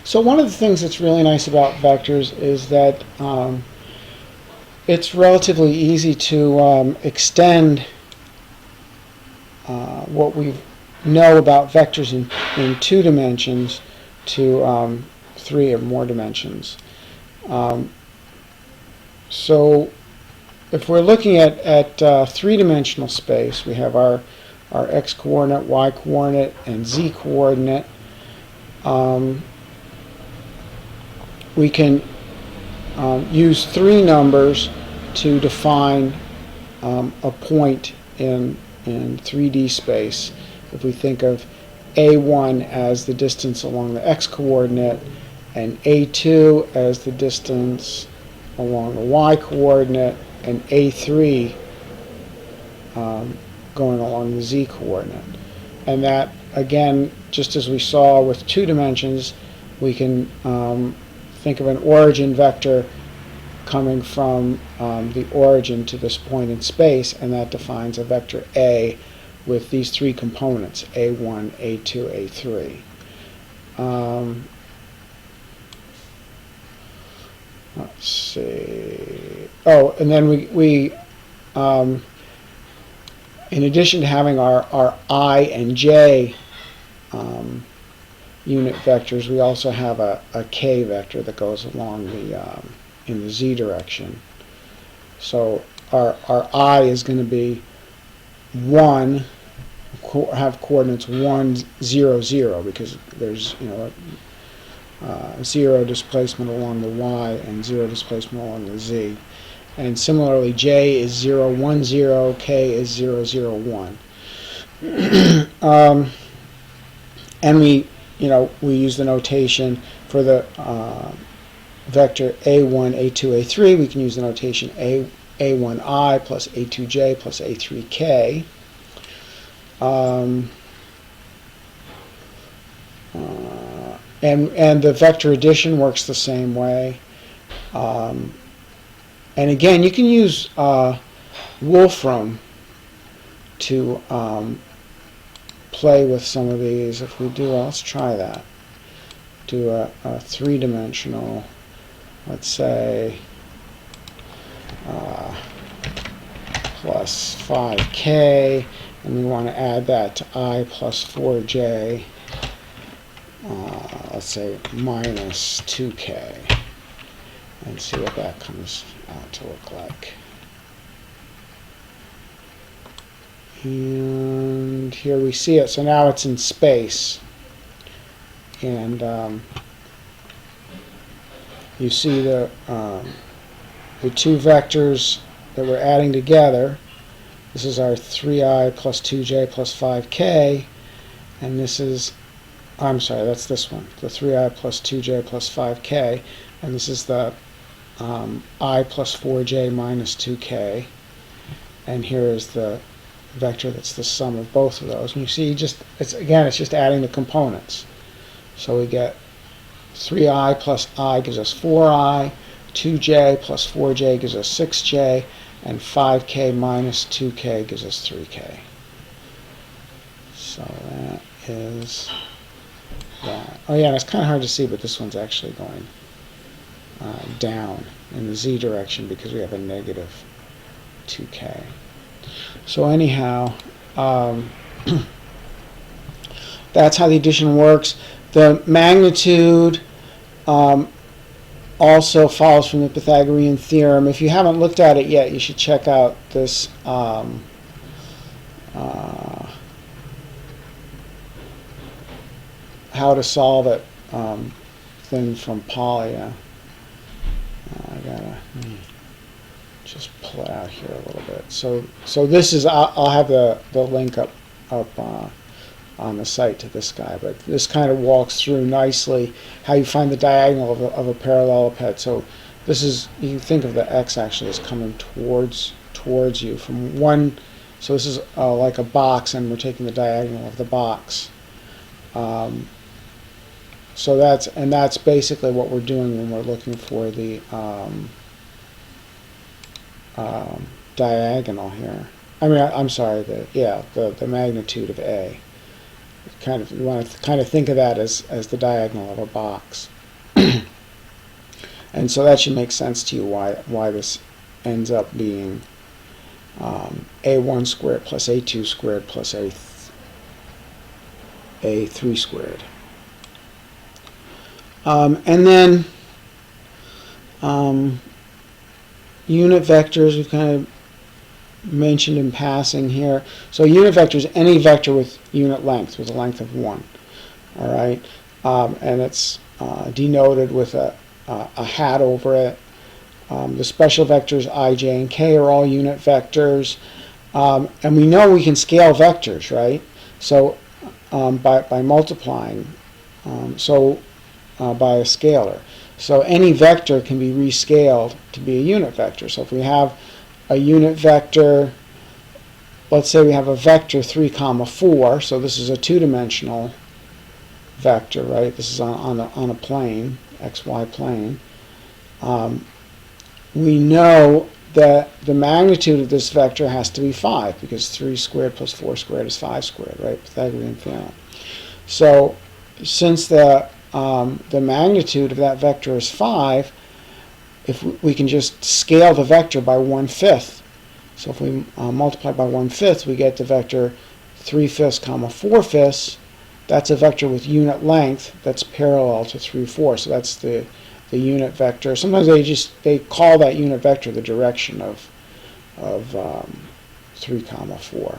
So one of the things that's really nice about vectors is that it's relatively easy to extend what we know about vectors in 2 dimensions to 3 or more dimensions. So if we're looking at 3-dimensional space, we have our x-coordinate, y-coordinate, and z-coordinate. We can use 3 numbers to define a point in 3D space. If we think of A1 as the distance along the x-coordinate and A2 as the distance along the y-coordinate and A3 going along the z-coordinate. And that, again, just as we saw with 2 dimensions, we can think of an origin vector coming from the origin to this point in space, and that defines a vector A with these 3 components, A1, A2, A3. Let's see. Oh, and then we in addition to having our I and J unit vectors, we also have a K vector that goes along the in the z direction. So our I is going to be 1, have coordinates 1, 0, 0, because there's 0 displacement along the y and 0 displacement along the z. And similarly, J is 0, 1, 0, K is 0, 0, 1. And we use the notation for the vector A1, A2, A3. We can use the notation A1I plus A2J plus A3K. And the vector addition works the same way. And again, you can use Wolfram to play with some of these. If we do, let's try that. Do a 3-dimensional, let's say, plus 5K, and we want to add that to I plus 4J, let's say minus 2K, and see what that comes out to look like. And here we see it. So now it's in space. And you see the 2 vectors that we're adding together. This is our 3i plus 2j plus 5k. And this is, I'm sorry, that's this one, the 3i plus 2j plus 5k. And this is the I plus 4j minus 2k. And here is the vector that's the sum of both of those. And you see, it's just adding the components. So we get 3i plus I gives us 4i, 2j plus 4j gives us 6j, and 5k minus 2k gives us 3k. So that is that. Oh yeah, and it's kind of hard to see, but this one's actually going down in the z direction because we have a negative 2k. So anyhow, that's how the addition works. The magnitude also follows from the Pythagorean theorem. If you haven't looked at it yet, you should check out this how to solve it thing from Polya. I gotta just pull it out here a little bit. So this is, I'll have the link up on the site to this guy, but this kind of walks through nicely how you find the diagonal of a parallelepiped. So this is, you can think of the x actually as coming towards you from one. So this is like a box, and we're taking the diagonal of the box. So that's basically what we're doing when we're looking for the diagonal here. I mean, I'm sorry, the magnitude of A. You want to kind of think of that as the diagonal of a box. And so that should make sense to you why this ends up being a1 squared plus a2 squared plus a3 squared. And then unit vectors we've kind of mentioned in passing here. So unit vector is any vector with unit length, with a length of 1. All right, and it's denoted with a hat over it. The special vectors I, j, and k are all unit vectors, and we know we can scale vectors, right? So by multiplying, by a scalar. So any vector can be rescaled to be a unit vector. So if we have a unit vector, let's say we have a vector 3, 4, so this is a two-dimensional vector, right? This is on a plane, xy plane. We know that the magnitude of this vector has to be 5, because 3 squared plus 4 squared is 5 squared, right? Pythagorean theorem. So since the magnitude of that vector is 5, if we can just scale the vector by 1/5. So if we multiply by 1/5, we get the vector 3/5, 4/5. That's a vector with unit length that's parallel to 3, 4. So that's the unit vector. Sometimes they call that unit vector the direction of 3, 4.